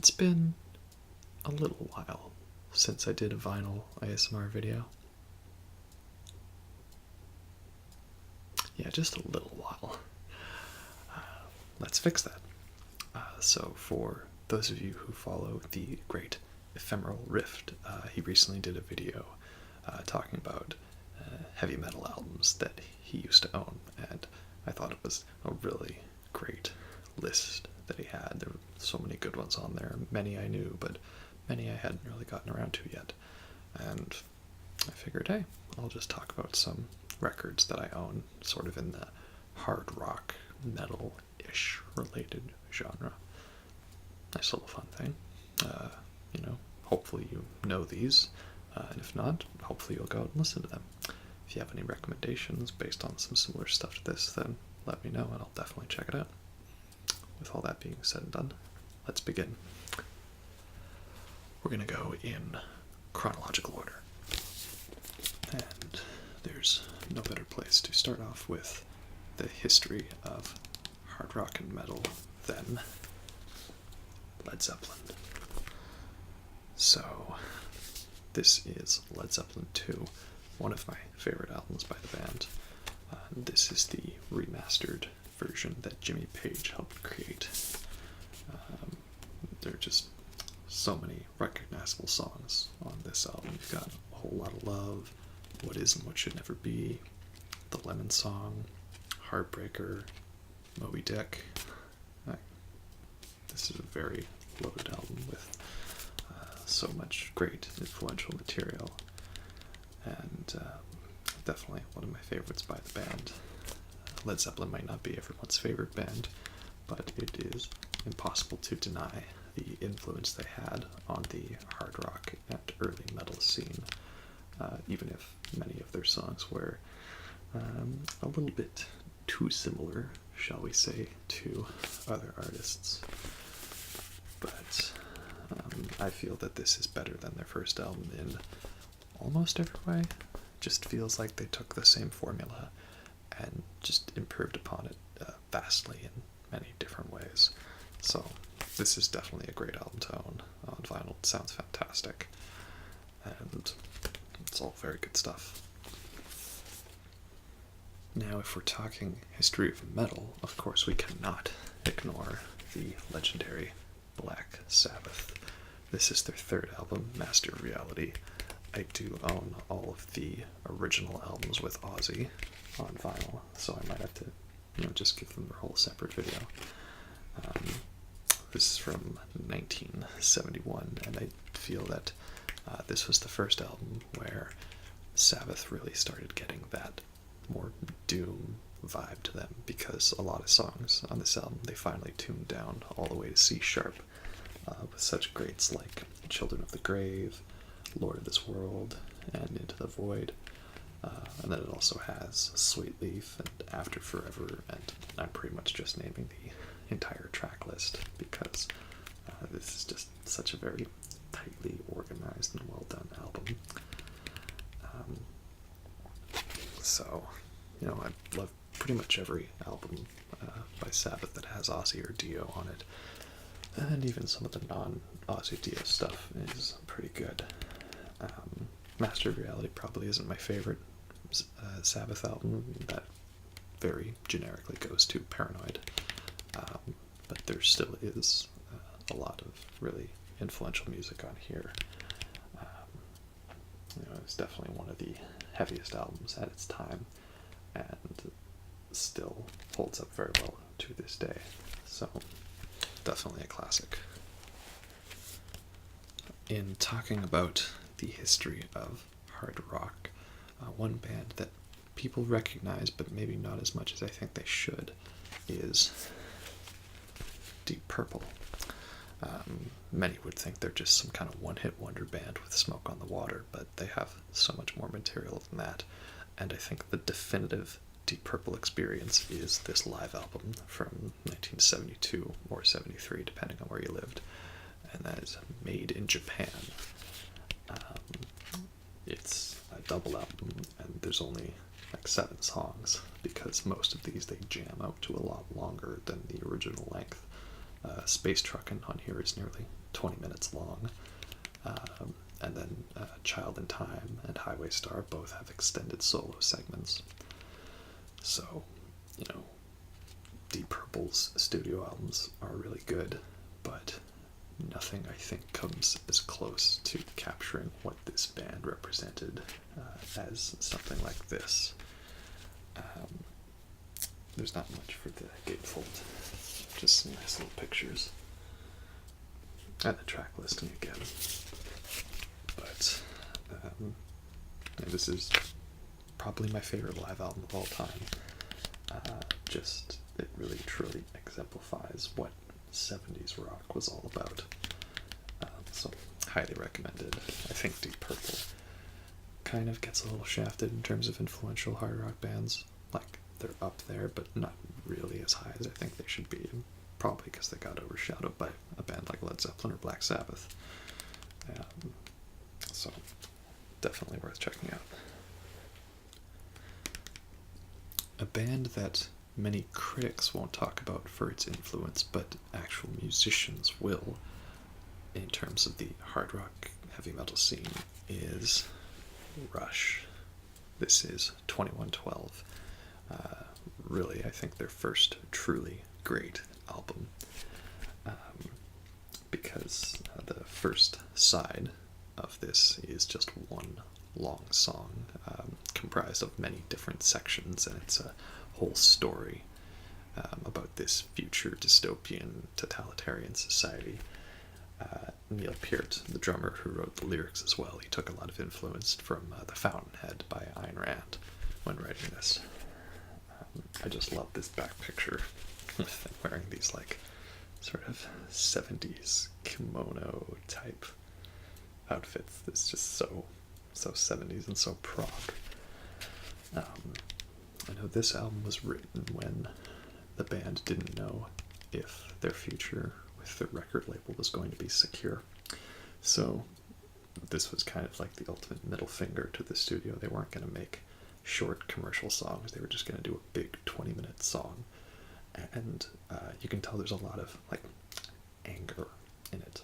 It's been a little while since I did a vinyl ASMR video. Yeah, just a little while. Let's fix that. So for those of you who follow the great Ephemeral Rift, he recently did a video talking about heavy metal albums that he used to own, and I thought it was a really great list that he had. There were so many good ones on there, many I knew, but many I hadn't really gotten around to yet. And I figured, hey, I'll just talk about some records that I own, sort of in the hard rock, metal-ish related genre. Nice little fun thing. Hopefully you know these, and if not, hopefully you'll go out and listen to them. If you have any recommendations based on some similar stuff to this, then let me know and I'll definitely check it out. With all that being said and done, let's begin. We're going to go in chronological order. And there's no better place to start off with the history of hard rock and metal than Led Zeppelin. So, this is Led Zeppelin II, one of my favorite albums by the band. This is the remastered version that Jimmy Page helped create. There are just so many recognizable songs on this album. You've got A Whole Lot of Love, What Is and What Should Never Be, The Lemon Song, Heartbreaker, Moby Dick. This is a very loaded album with so much great influential material, and definitely one of my favorites by the band. Led Zeppelin might not be everyone's favorite band, but it is impossible to deny the influence they had on the hard rock and early metal scene, even if many of their songs were a little bit too similar, shall we say, to other artists. But I feel that this is better than their first album in almost every way. Just feels like they took the same formula and just improved upon it vastly in many different ways. So this is definitely a great album to own on vinyl. It sounds fantastic, and it's all very good stuff. Now, if we're talking history of metal, of course we cannot ignore the legendary Black Sabbath. This is their third album, Master of Reality. I do own all of the original albums with Ozzy on vinyl, so I might have to, just give them their whole separate video. This is from 1971, and I feel that this was the first album where Sabbath really started getting that more doom vibe to them, because a lot of songs on this album, they finally tuned down all the way to C sharp, with such greats like Children of the Grave, Lord of this World, and Into the Void. And then it also has Sweet Leaf and After Forever, and I'm pretty much just naming the entire track list because this is just such a very tightly organized and well done album. So, I love pretty much every album by Sabbath that has Ozzy or Dio on it, and even some of the non-Ozzy Dio stuff is pretty good. Master of Reality probably isn't my favorite Sabbath album. That very generically goes to Paranoid, but there still is a lot of really influential music on here. It's definitely one of the heaviest albums at its time, and still holds up very well to this day. So, definitely a classic. In talking about the history of hard rock, one band that people recognize, but maybe not as much as I think they should, is Deep Purple. Many would think they're just some kind of one-hit wonder band with Smoke on the Water, but they have so much more material than that, and I think the definitive Deep Purple experience is this live album from 1972 or 73, depending on where you lived, and that is Made in Japan. It's a double album, and there's only like 7 songs, because most of these they jam out to a lot longer than the original length. Space Truckin' on here is nearly 20 minutes long. And then Child in Time and Highway Star both have extended solo segments. So, Deep Purple's studio albums are really good, but nothing, I think, comes as close to capturing what this band represented as something like this. There's not much for the gatefold, just some nice little pictures and the track listing again. But this is probably my favorite live album of all time. It really truly exemplifies what 70s rock was all about. So highly recommended. I think Deep Purple kind of gets a little shafted in terms of influential hard rock bands. Like, they're up there, but not really as high as I think they should be. Probably because they got overshadowed by a band like Led Zeppelin or Black Sabbath. So definitely worth checking out. A band that many critics won't talk about for its influence, but actual musicians will, in terms of the hard rock heavy metal scene, is Rush. This is 2112. Really, I think their first truly great album, because the first side of this is just one long song, comprised of many different sections, and it's a whole story about this future dystopian totalitarian society. Neil Peart, the drummer who wrote the lyrics as well, he took a lot of influence from The Fountainhead by Ayn Rand when writing this. I just love this back picture with them wearing these like sort of 70s kimono type outfits. It's just so 70s and so prog. I know this album was written when the band didn't know if their future with the record label was going to be secure. So this was kind of like the ultimate middle finger to the studio. They weren't going to make short commercial songs. They were just going to do a big 20-minute song. And you can tell there's a lot of like anger in it.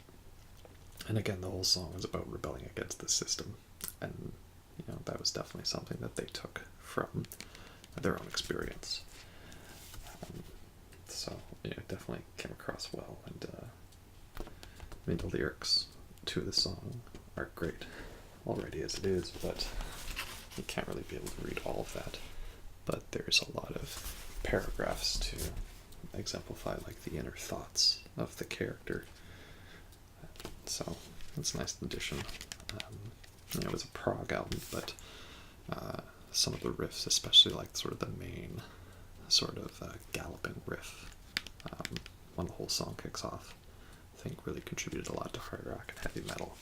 And again, the whole song is about rebelling against the system. And, that was definitely something that they took from their own experience. So, it definitely came across well. And, the lyrics to the song are great already as it is, but you can't really be able to read all of that. But there's a lot of paragraphs to exemplify, like, the inner thoughts of the character. So, it's a nice addition. It was a prog album, but some of the riffs, especially like sort of the main sort of galloping riff when the whole song kicks off, I think really contributed a lot to hard rock and heavy metal.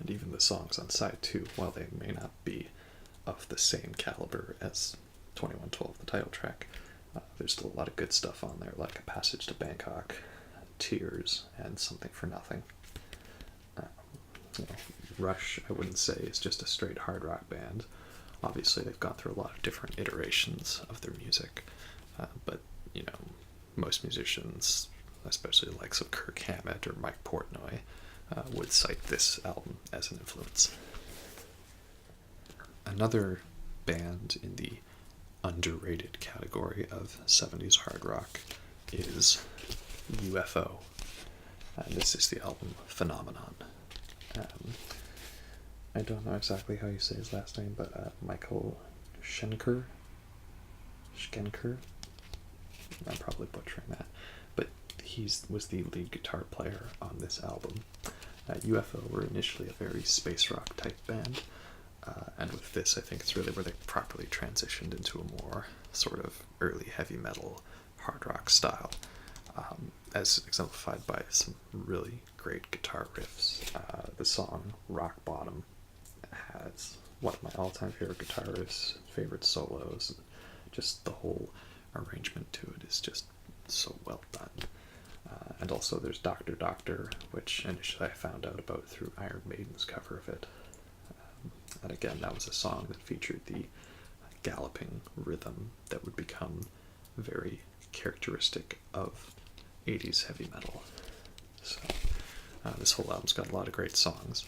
And even the songs on side 2, while they may not be of the same caliber as 2112, the title track, there's still a lot of good stuff on there, like A Passage to Bangkok, Tears, and Something for Nothing. Rush, I wouldn't say, is just a straight hard rock band. Obviously, they've gone through a lot of different iterations of their music, but, most musicians, especially the likes of Kirk Hammett or Mike Portnoy, would cite this album as an influence. Another band in the underrated category of 70s hard rock is UFO. And this is the album Phenomenon. I don't know exactly how you say his last name, but Michael Schenker? I'm probably butchering that. But he was the lead guitar player on this album. UFO were initially a very space rock type band, and with this I think it's really where they properly transitioned into a more sort of early heavy metal hard rock style, as exemplified by some really great guitar riffs. The song Rock Bottom has one of my all-time favorite guitar riffs, favorite solos. Just the whole arrangement to it is just so well done. And also there's Doctor Doctor, which initially I found out about through Iron Maiden's cover of it. And again, that was a song that featured the galloping rhythm that would become very characteristic of 80s heavy metal. So this whole album's got a lot of great songs.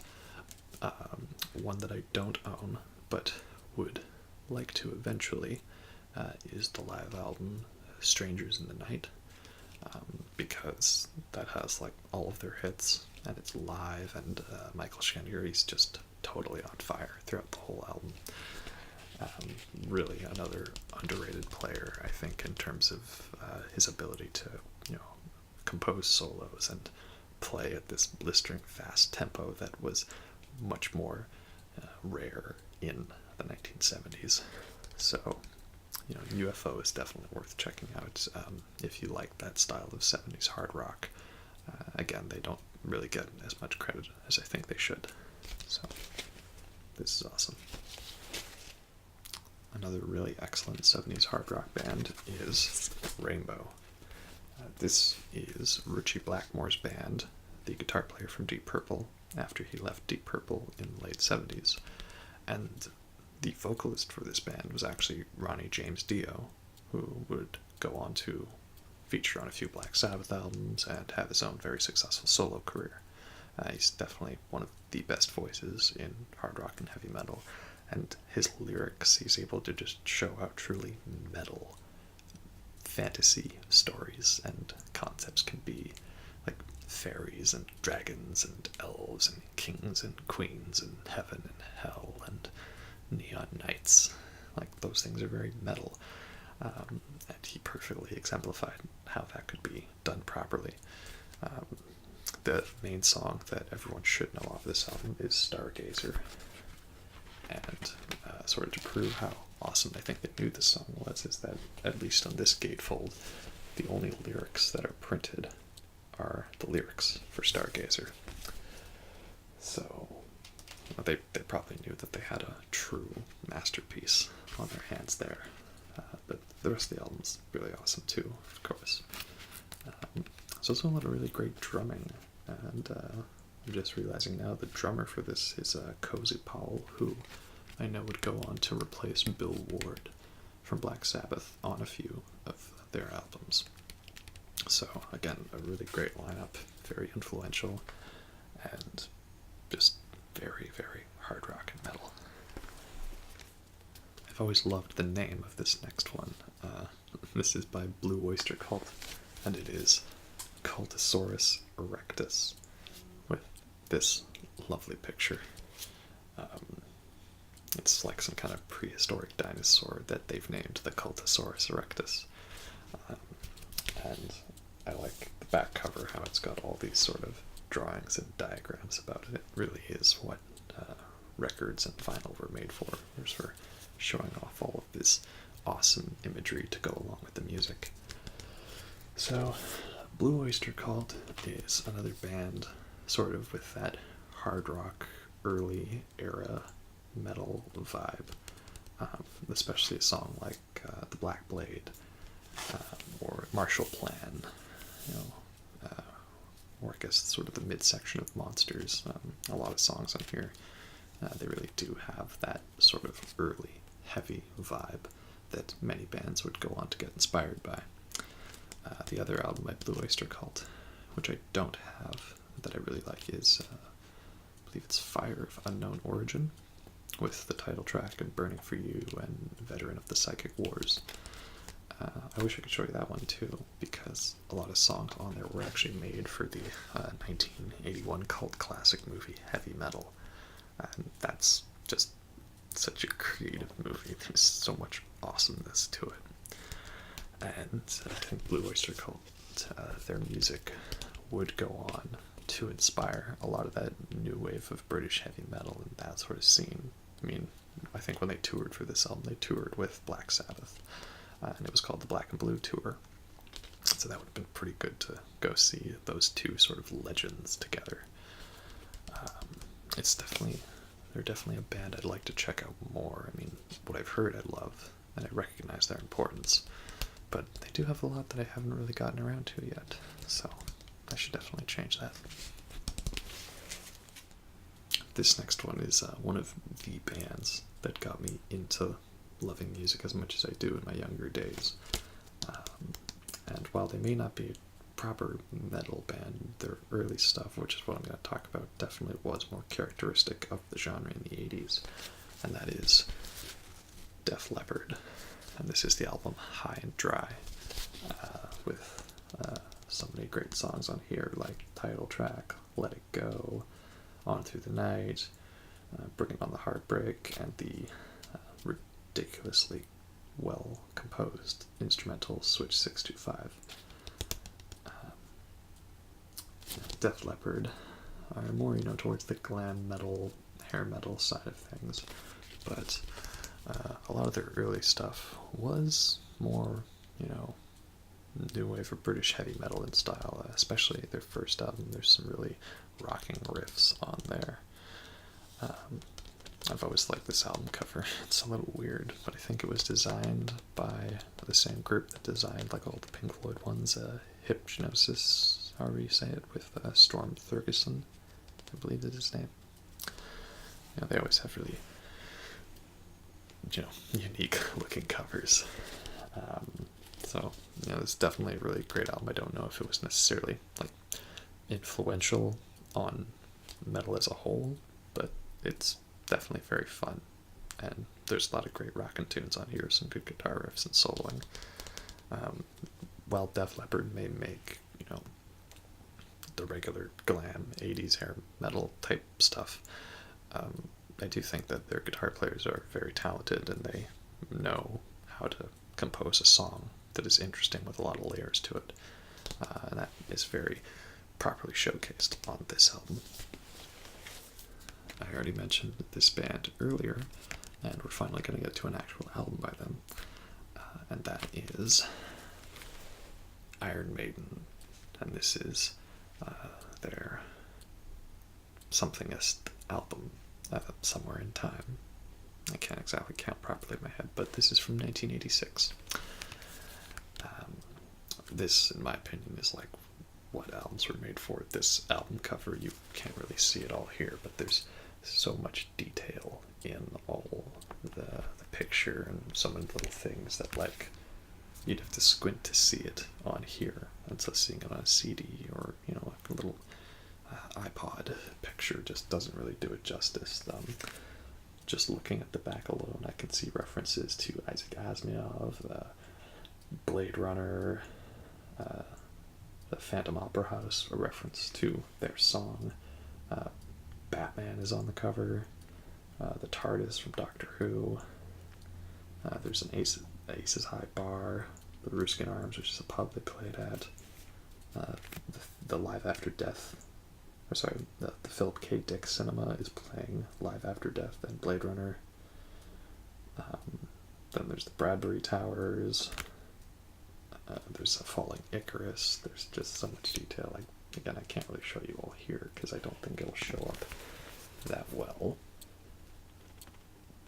One that I don't own, but would like to eventually, is the live album Strangers in the Night, because that has like all of their hits, and it's live, and Michael Shangari's just totally on fire throughout the whole album. Really another underrated player, I think, in terms of his ability to, compose solos and play at this blistering fast tempo that was much more rare in the 1970s. So, UFO is definitely worth checking out if you like that style of 70s hard rock. Again, they don't really get as much credit as I think they should. So, this is awesome. Another really excellent 70s hard rock band is Rainbow. This is Ritchie Blackmore's band, the guitar player from Deep Purple, after he left Deep Purple in the late 70s. And the vocalist for this band was actually Ronnie James Dio, who would go on to feature on a few Black Sabbath albums and have his own very successful solo career. He's definitely one of the best voices in hard rock and heavy metal, and his lyrics, he's able to just show how truly metal fantasy stories and concepts can be, like fairies and dragons and elves and kings and queens and heaven and hell and neon nights. Like, those things are very metal, and he perfectly exemplified how that could be done properly. The main song that everyone should know off this album is Stargazer, and sort of to prove how awesome I think they knew this song was, is that at least on this gatefold, the only lyrics that are printed are the lyrics for Stargazer. So they probably knew that they had a true masterpiece on their hands there. But the rest of the album's really awesome too, of course. There's also a lot of really great drumming, and I'm just realizing now the drummer for this is Cozy Powell, who I know would go on to replace Bill Ward from Black Sabbath on a few of their albums. So again, a really great lineup, very influential, and just very, very hard rock and metal. I've always loved the name of this next one. This is by Blue Oyster Cult, and it is Cultösaurus Erectus, with this lovely picture. It's like some kind of prehistoric dinosaur that they've named the Cultösaurus Erectus. And I like the back cover, how it's got all these sort of drawings and diagrams about it. It really is what records and vinyl were made for. It was for showing off all of this awesome imagery to go along with the music. So, Blue Oyster Cult is another band sort of with that hard rock, early era metal vibe, especially a song like The Black Blade, or Marshall Plan, or I guess sort of the midsection of Monsters. A lot of songs on here, they really do have that sort of early heavy vibe that many bands would go on to get inspired by. The other album by Blue Oyster Cult, which I don't have, that I really like, is I believe it's Fire of Unknown Origin, with the title track and Burning for You and Veteran of the Psychic Wars. I wish I could show you that one too, because a lot of songs on there were actually made for the 1981 cult classic movie Heavy Metal, and that's just such a creative movie. There's so much awesomeness to it. And I think Blue Oyster Cult, their music would go on to inspire a lot of that new wave of British heavy metal and that sort of scene. I mean, I think when they toured for this album, they toured with Black Sabbath, and it was called the Black and Blue Tour. So that would have been pretty good to go see those two sort of legends together. They're definitely a band I'd like to check out more. I mean, what I've heard I love, and I recognize their importance, but they do have a lot that I haven't really gotten around to yet, so I should definitely change that. This next one is one of the bands that got me into loving music as much as I do in my younger days. And while they may not be a proper metal band, their early stuff, which is what I'm going to talk about, definitely was more characteristic of the genre in the 80s, and that is Def Leppard. And this is the album High and Dry, with so many great songs on here, like title track, Let It Go, On Through the Night, Bringing on the Heartbreak, and the ridiculously well composed instrumental Switch 625. Def Leppard are more, towards the glam metal, hair metal side of things, but a lot of their early stuff was more, new wave of British heavy metal in style, especially their first album. There's some really rocking riffs on there. I've always liked this album cover. It's a little weird, but I think it was designed by the same group that designed like all the Pink Floyd ones, Hypnosis, however you say it, with Storm Thurgeson, I believe is his name. They always have really, unique looking covers. So, it's definitely a really great album. I don't know if it was necessarily like influential on metal as a whole, but it's definitely very fun. And there's a lot of great rockin' tunes on here, some good guitar riffs and soloing. While Def Leppard may make, the regular glam 80s hair metal type stuff, I do think that their guitar players are very talented and they know how to compose a song that is interesting with a lot of layers to it. And that is very properly showcased on this album. I already mentioned this band earlier, and we're finally going to get to an actual album by them, and that is Iron Maiden, and this is their somethingest album, Somewhere in Time. I can't exactly count properly in my head, but this is from 1986. This, in my opinion, is like what albums were made for. This album cover, you can't really see it all here, but there's so much detail in all the picture and so many little things that, like, you'd have to squint to see it on here. And so seeing it on a CD or, like a little iPod picture just doesn't really do it justice. Just looking at the back alone, I can see references to Isaac Asimov, Blade Runner, the Phantom Opera House, a reference to their song. Batman is on the cover. The TARDIS from Doctor Who. There's an Aces High Bar. The Ruskin Arms, which is a pub they played at. The Live After Death. The Philip K. Dick Cinema is playing Live After Death and Blade Runner. Then there's the Bradbury Towers. There's a Falling Icarus. There's just so much detail. Again, I can't really show you all here because I don't think it'll show up that well.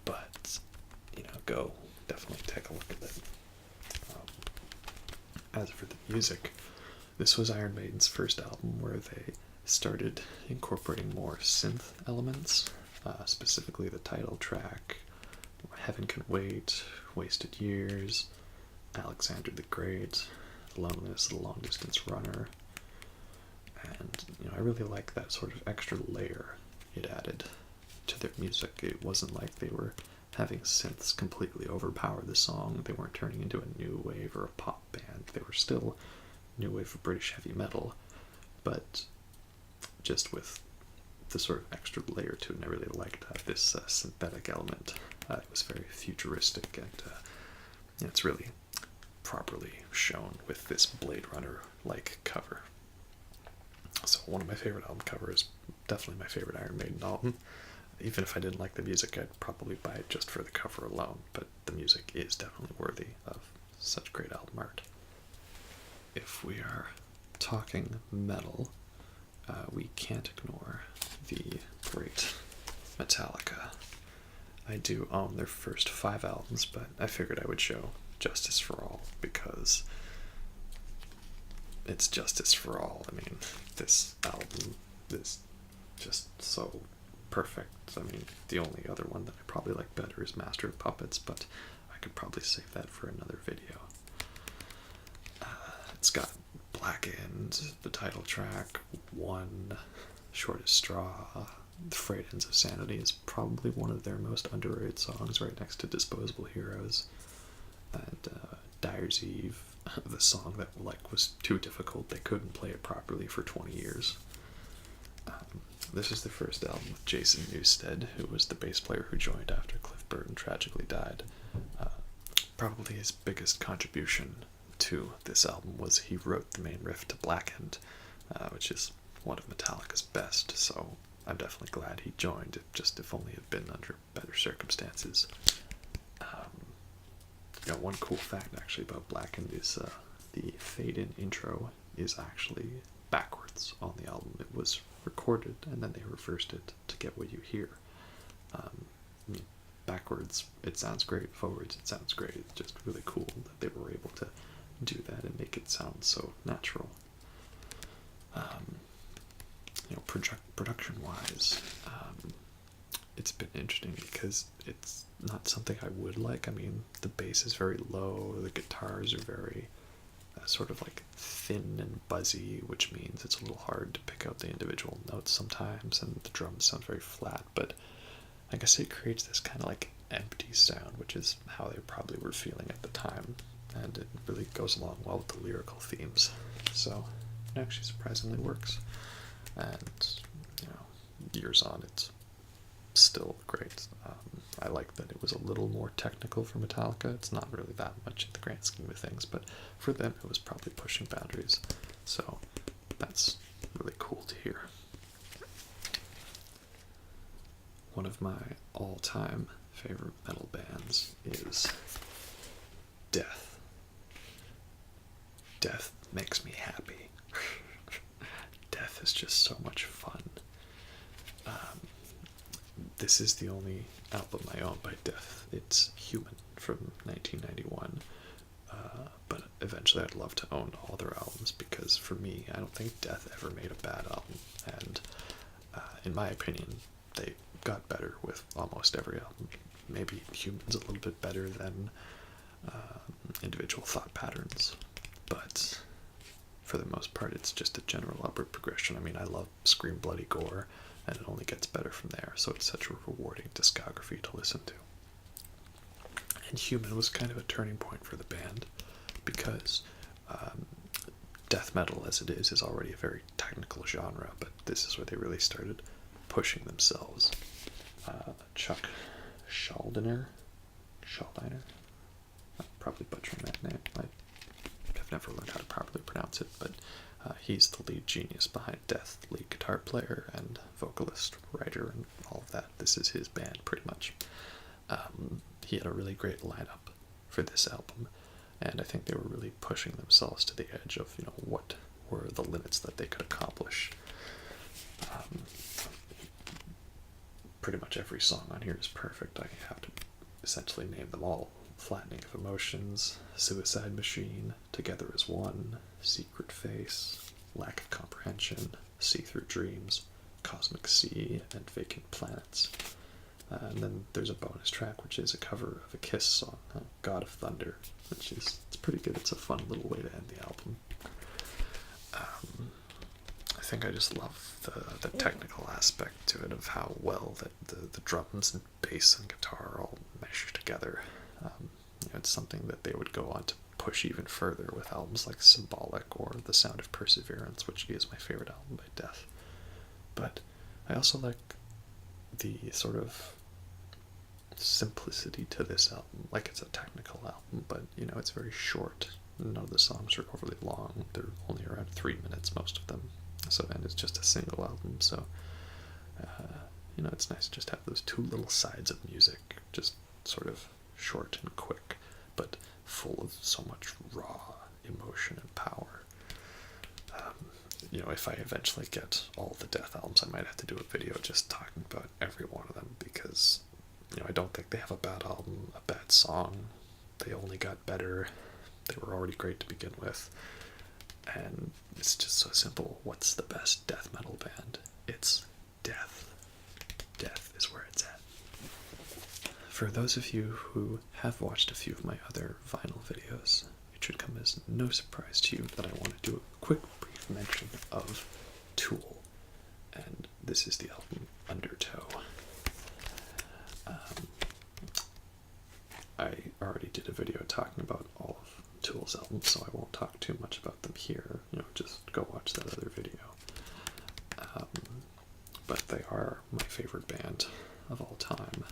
But, go definitely take a look at it. As for the music, this was Iron Maiden's first album where they started incorporating more synth elements, specifically the title track, Heaven Can Wait, Wasted Years, Alexander the Great, Loneliness of the Long Distance Runner. And, I really like that sort of extra layer it added to their music. It wasn't like they were having synths completely overpower the song. They weren't turning into a new wave or a pop band. They were still new wave of British heavy metal, but just with the sort of extra layer to it. And I really liked this synthetic element. It was very futuristic, and it's really properly shown with this Blade Runner-like cover. So one of my favorite album covers, definitely my favorite Iron Maiden album. Even if I didn't like the music, I'd probably buy it just for the cover alone, but the music is definitely worthy of such great album art. If we are talking metal, we can't ignore the great Metallica. I do own their first 5 albums, but I figured I would show Justice for All because it's Justice for All. I mean, this album is just so perfect. I mean, the only other one that I probably like better is Master of Puppets, but I could probably save that for another video. It's got Blackened, the title track, One, Shortest Straw. The Frayed Ends of Sanity is probably one of their most underrated songs, right next to Disposable Heroes. And Dyer's Eve, the song that was too difficult, they couldn't play it properly for 20 years. This is the first album with Jason Newsted, who was the bass player who joined after Cliff Burton tragically died. Probably his biggest contribution to this album was he wrote the main riff to Blackened, which is one of Metallica's best, so I'm definitely glad he joined, if only had been under better circumstances. One cool fact actually about Blackened is the fade-in intro is actually backwards on the album. It was recorded and then they reversed it to get what you hear. Backwards it sounds great, forwards it sounds great. It's just really cool that they were able to do that and make it sound so natural. Production-wise, it's been interesting because it's not something I would like. I mean, the bass is very low, the guitars are very sort of like thin and buzzy, which means it's a little hard to pick out the individual notes sometimes, and the drums sound very flat, but I guess it creates this kind of like empty sound, which is how they probably were feeling at the time, and it really goes along well with the lyrical themes, so it actually surprisingly works. And years on, it's still great. I like that it was a little more technical for Metallica. It's not really that much in the grand scheme of things, but for them it was probably pushing boundaries, so that's really cool to hear. One of my all-time favorite metal bands is Death. Death makes me happy. Death is just so much fun. This is the only album I own by Death. It's Human from 1991. But eventually I'd love to own all their albums, because for me, I don't think Death ever made a bad album. And in my opinion, they got better with almost every album. Maybe Human's a little bit better than Individual Thought Patterns. But for the most part, it's just a general upward progression. I mean, I love Scream Bloody Gore, and it only gets better from there, so it's such a rewarding discography to listen to. And Human was kind of a turning point for the band, because death metal as it is already a very technical genre, but this is where they really started pushing themselves. Chuck Schaldiner, I'm probably butchering that name. I've never learned how to properly pronounce it, but he's the lead genius behind Death, lead guitar player and vocalist, writer, and all of that. This is his band, pretty much. He had a really great lineup for this album, and I think they were really pushing themselves to the edge of, what were the limits that they could accomplish. Pretty much every song on here is perfect. I have to essentially name them all. Flattening of Emotions, Suicide Machine, Together as One, Secret Face, Lack of Comprehension, See-Through Dreams, Cosmic Sea, and Vacant Planets. And then there's a bonus track, which is a cover of a Kiss song, God of Thunder, which is it's pretty good. It's a fun little way to end the album. I think I just love the technical aspect to it, of how well that the drums and bass and guitar all mesh together. It's something that they would go on to push even further with albums like Symbolic or The Sound of Perseverance, which is my favorite album by Death. But I also like the sort of simplicity to this album. Like, it's a technical album, but it's very short. None of the songs are overly long. They're only around 3 minutes, most of them. And it's just a single album, so it's nice to just have those two little sides of music, just sort of short and quick, but full of so much raw emotion and power. If I eventually get all the Death albums, I might have to do a video just talking about every one of them, because I don't think they have a bad album, a bad song. They only got better. They were already great to begin with. And it's just so simple. What's the best death metal band? It's Death. Death is where it's at. For those of you who have watched a few of my other vinyl videos, you should come as no surprise to you that I want to do a quick brief mention of Tool, and this is the album Undertow. I already did a video talking about all of Tool's albums, so I won't talk too much about them here. Just go watch that other video. But they are my favorite band of all time.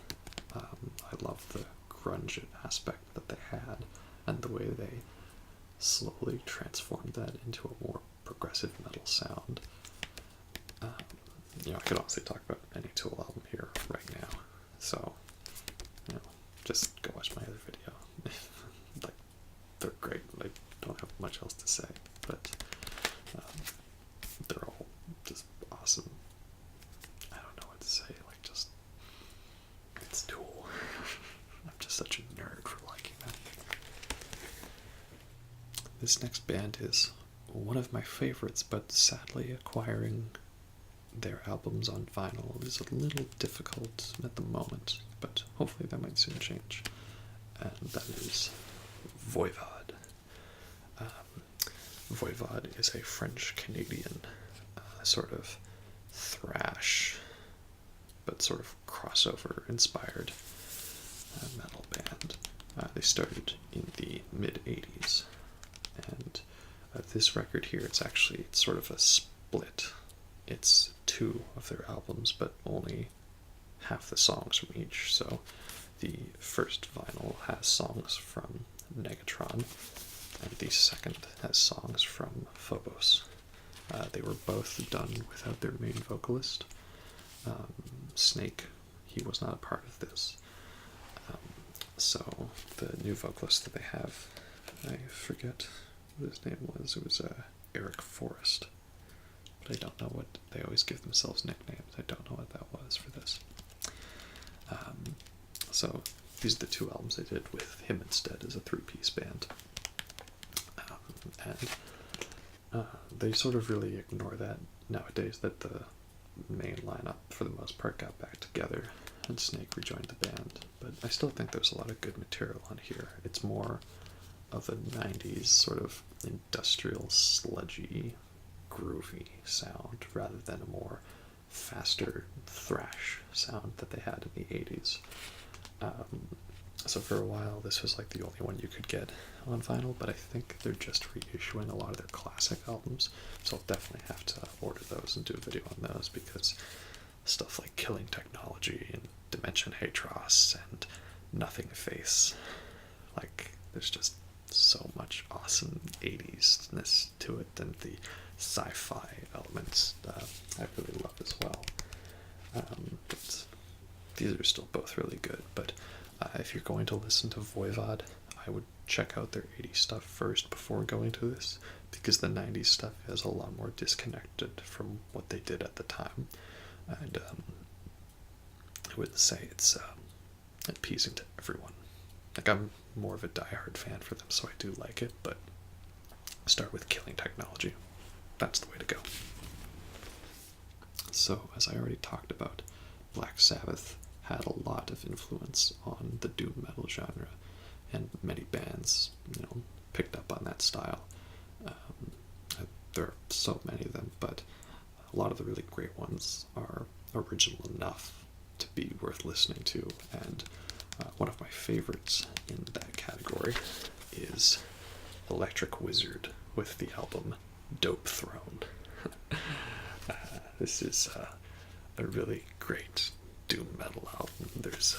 I love the grunge aspect that they had, and the way they slowly transformed that into a more progressive metal sound. I could honestly talk about any Tool album here right now, so just go watch my other video. They're great. I don't have much else to say, but they're all just awesome. I don't know what to say. It's Tool. I'm just such a nerd for liking them. This next band is one of my favorites, but sadly acquiring their albums on vinyl is a little difficult at the moment, but hopefully that might soon change. And that is Voivod. Voivod is a French-Canadian sort of thrash, but sort of crossover-inspired metal band. They started in the mid-'80s, and this record here, it's sort of a split. It's 2 of their albums, but only half the songs from each. So the first vinyl has songs from Negatron, and the second has songs from Phobos. They were both done without their main vocalist. Snake, he was not a part of this. So the new vocalist that they have, I forget what his name was. It was Eric Forrest. But I don't know what, they always give themselves nicknames. I don't know what that was for this. So these are the 2 albums they did with him instead as a 3-piece band. And they sort of really ignore that nowadays, that the main lineup for the most part got back together and Snake rejoined the band. But I still think there's a lot of good material on here. It's more of a 90s sort of industrial, sludgy, groovy sound rather than a more faster thrash sound that they had in the 80s. So for a while this was the only one you could get on vinyl, but I think they're just reissuing a lot of their classic albums, so I'll definitely have to order those and do a video on those, because stuff like Killing Technology and Dimension Hatros and Nothing Face, there's just so much awesome 80s-ness to it, and the sci-fi elements I really love as well. But these are still both really good, but if you're going to listen to Voivod, I would check out their 80s stuff first before going to this, because the 90s stuff is a lot more disconnected from what they did at the time, and I wouldn't say it's appeasing to everyone. I'm more of a diehard fan for them, so I do like it, but start with Killing Technology. That's the way to go. So, as I already talked about, Black Sabbath had a lot of influence on the doom metal genre, and many bands, picked up on that style. There are so many of them, but a lot of the really great ones are original enough to be worth listening to, and one of my favorites in that category is Electric Wizard with the album Dopethrone. This is a really great doom metal album. There's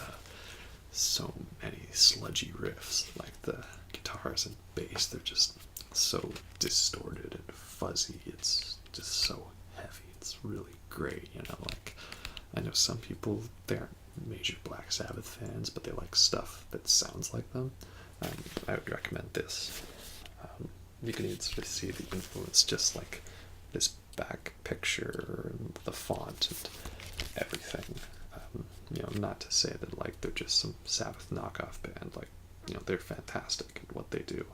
so many sludgy riffs, the guitars and bass, they're just so distorted and fuzzy. It's just so heavy. It's really great, I know some people, they aren't major Black Sabbath fans, but they like stuff that sounds like them. I would recommend this. You can even sort of see the influence, just this back picture and the font and everything. Not to say that they're just some Sabbath knockoff band. They're fantastic at what they do.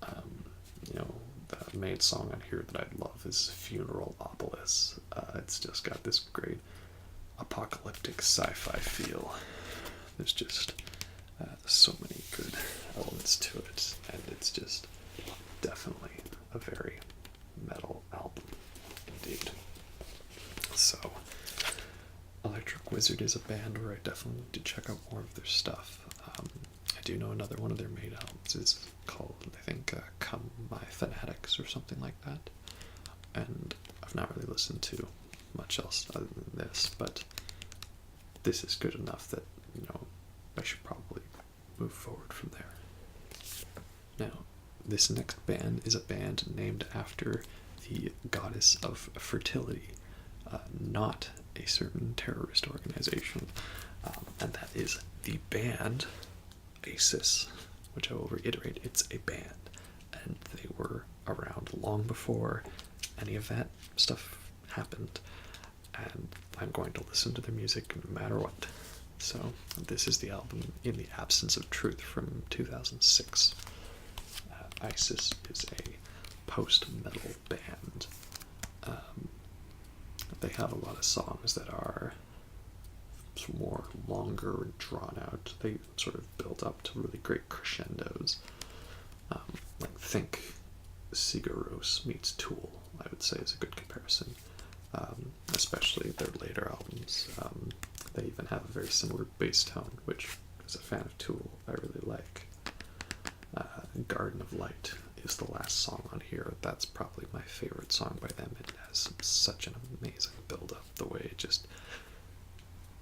The main song on here that I love is Funeral Opolis. It's just got this great apocalyptic sci-fi feel. There's just so many good elements to it, and it's just definitely a very metal album indeed. So Electric Wizard is a band where I definitely need to check out more of their stuff. I do know another one of their main albums is called, I think, Come My Fanatics or something like that. And I've not really listened to much else other than this, but this is good enough that, I should probably move forward from there. Now, this next band is a band named after the goddess of fertility, not a certain terrorist organization, and that is the band Isis, which I will reiterate, it's a band, and they were around long before any of that stuff happened, and I'm going to listen to their music no matter what. So this is the album In the Absence of Truth from 2006. Isis is a post-metal band. They have a lot of songs that are more longer and drawn out. They sort of build up to really great crescendos. Like think Sigur Rós meets Tool, I would say, is a good comparison. Especially their later albums. They even have a very similar bass tone, which, as a fan of Tool, I really like. Garden of Light is the last song on here. That's probably my favorite song by them. It has such an amazing build-up. The way it just...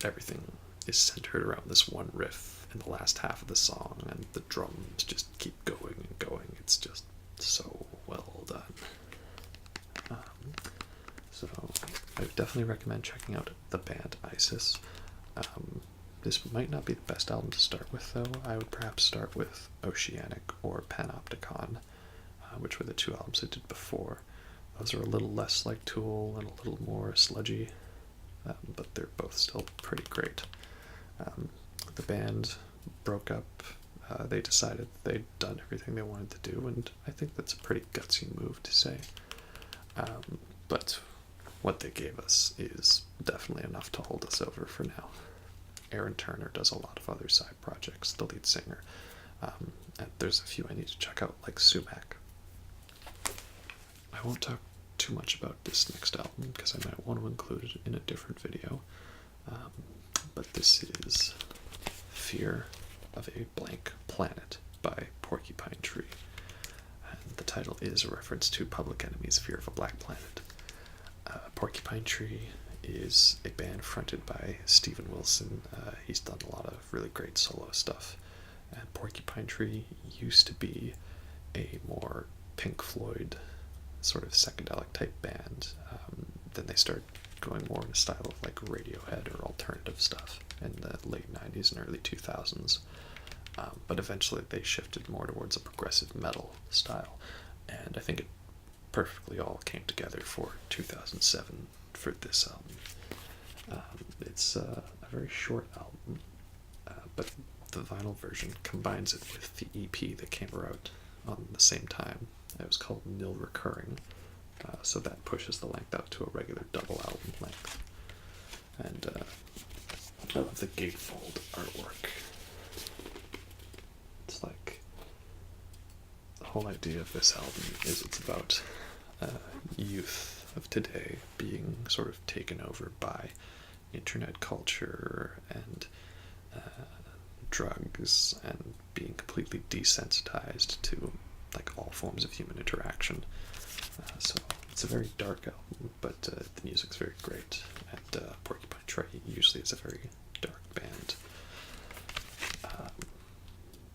everything is centered around this one riff in the last half of the song, and the drums just keep going and going. It's just so well done. So I would definitely recommend checking out the band Isis. This might not be the best album to start with, though. I would perhaps start with Oceanic or Panopticon, which were the two albums I did before. Those are a little less like Tool and a little more sludgy, but they're both still pretty great. The band broke up. They decided they'd done everything they wanted to do, and I think that's a pretty gutsy move to say. But what they gave us is definitely enough to hold us over for now. Aaron Turner does a lot of other side projects, the lead singer. And there's a few I need to check out, like Sumac. I won't talk too much about this next album because I might want to include it in a different video. But this is Fear of a Blank Planet by Porcupine Tree. And the title is a reference to Public Enemy's Fear of a Black Planet. Porcupine Tree is a band fronted by Steven Wilson. He's done a lot of really great solo stuff. And Porcupine Tree used to be a more Pink Floyd sort of psychedelic type band. Then they started going more in a style of like Radiohead or alternative stuff in the late 90s and early 2000s. But eventually they shifted more towards a progressive metal style. And I think it perfectly all came together for 2007 for this album. It's a very short album, but the vinyl version combines it with the EP that came out on the same time. It was called Nil Recurring, so that pushes the length out to a regular double album length. And I love the gatefold artwork. It's like the whole idea of this album is it's about youth of today being sort of taken over by internet culture and drugs and being completely desensitized to like all forms of human interaction. So it's a very dark album, but the music's very great, and Porcupine Tree usually is a very dark band.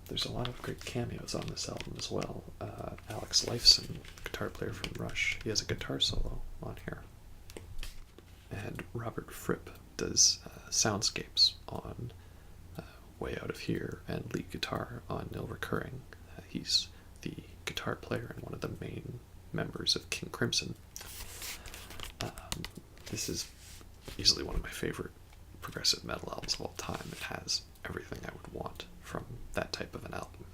There's a lot of great cameos on this album as well. Alex Lifeson, guitar player from Rush, he has a guitar solo on here. And Robert Fripp does soundscapes on Way Out of Here and lead guitar on Nil Recurring. He's the guitar player and one of the main members of King Crimson. This is easily one of my favorite progressive metal albums of all time. It has everything I would want from that type of an album.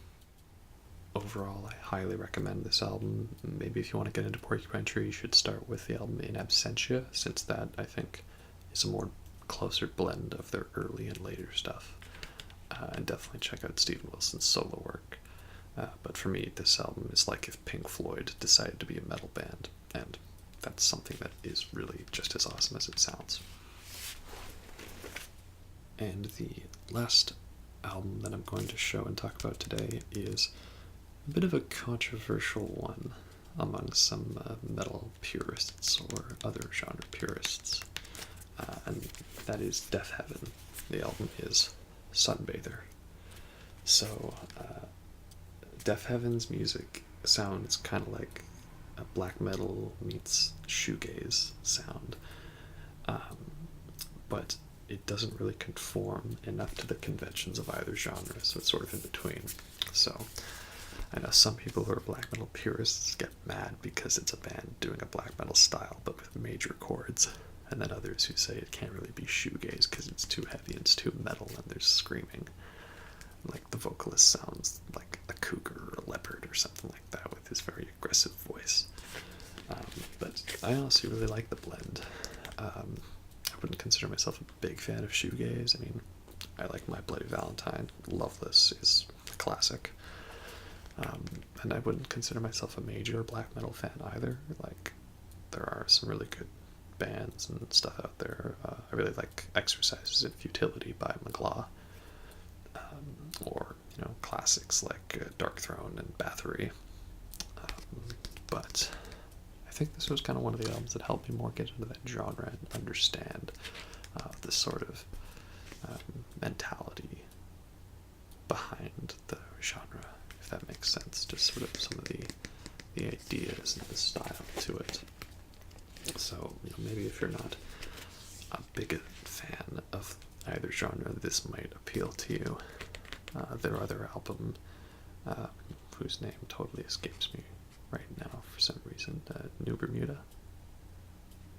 Overall, I highly recommend this album. Maybe if you want to get into Porcupine Tree, you should start with the album In Absentia, since that, I think, is a more closer blend of their early and later stuff. And definitely check out Steven Wilson's solo work. But for me, this album is like if Pink Floyd decided to be a metal band, and that's something that is really just as awesome as it sounds. And the last album that I'm going to show and talk about today is a bit of a controversial one among some metal purists or other genre purists, and that is Deafheaven. The album is Sunbather. So, Deafheaven's music sounds kind of like a black metal meets shoegaze sound, but it doesn't really conform enough to the conventions of either genre, so it's sort of in between. So, I know some people who are black metal purists get mad because it's a band doing a black metal style, but with major chords, and then others who say it can't really be shoegaze because it's too heavy and it's too metal and there's screaming. Like the vocalist sounds like a cougar or a leopard or something like that with his very aggressive voice. But I honestly really like the blend. I wouldn't consider myself a big fan of shoegaze. I mean, I like My Bloody Valentine. Loveless is a classic. And I wouldn't consider myself a major black metal fan either. Like, there are some really good bands and stuff out there. I really like Exercises in Futility by Mgla. Or, classics like Darkthrone and Bathory. But I think this was kind of one of the albums that helped me more get into that genre and understand the sort of mentality behind the genre, if that makes sense. Just sort of some of the ideas and the style to it. So, maybe if you're not a big fan of either genre, this might appeal to you. Their other album, whose name totally escapes me right now for some reason, New Bermuda,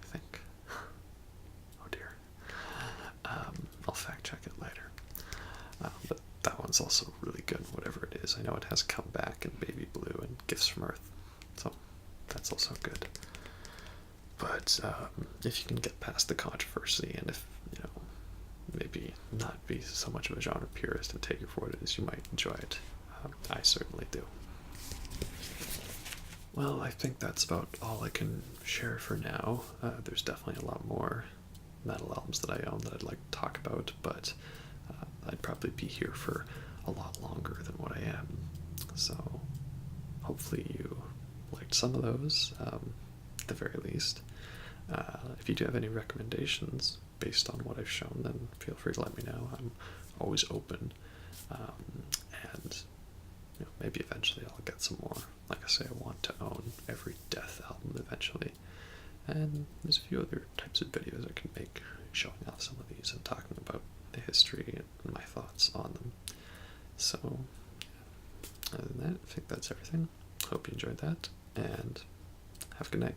I think. Oh dear. I'll fact check it later. But that one's also really good, whatever it is. I know it has Come Back and Baby Blue and Gifts from Earth, so that's also good. But if you can get past the controversy, and if, maybe not be so much of a genre purist and take it for what it is, you might enjoy it. I certainly do. Well, I think that's about all I can share for now. There's definitely a lot more metal albums that I own that I'd like to talk about, but I'd probably be here for a lot longer than what I am. So hopefully you liked some of those, at the very least. If you do have any recommendations based on what I've shown, then feel free to let me know. I'm always open, and maybe eventually I'll get some more. Like I say, I want to own every Death album eventually, and there's a few other types of videos I can make showing off some of these and talking about the history and my thoughts on them. So, other than that, I think that's everything. Hope you enjoyed that, and have a good night.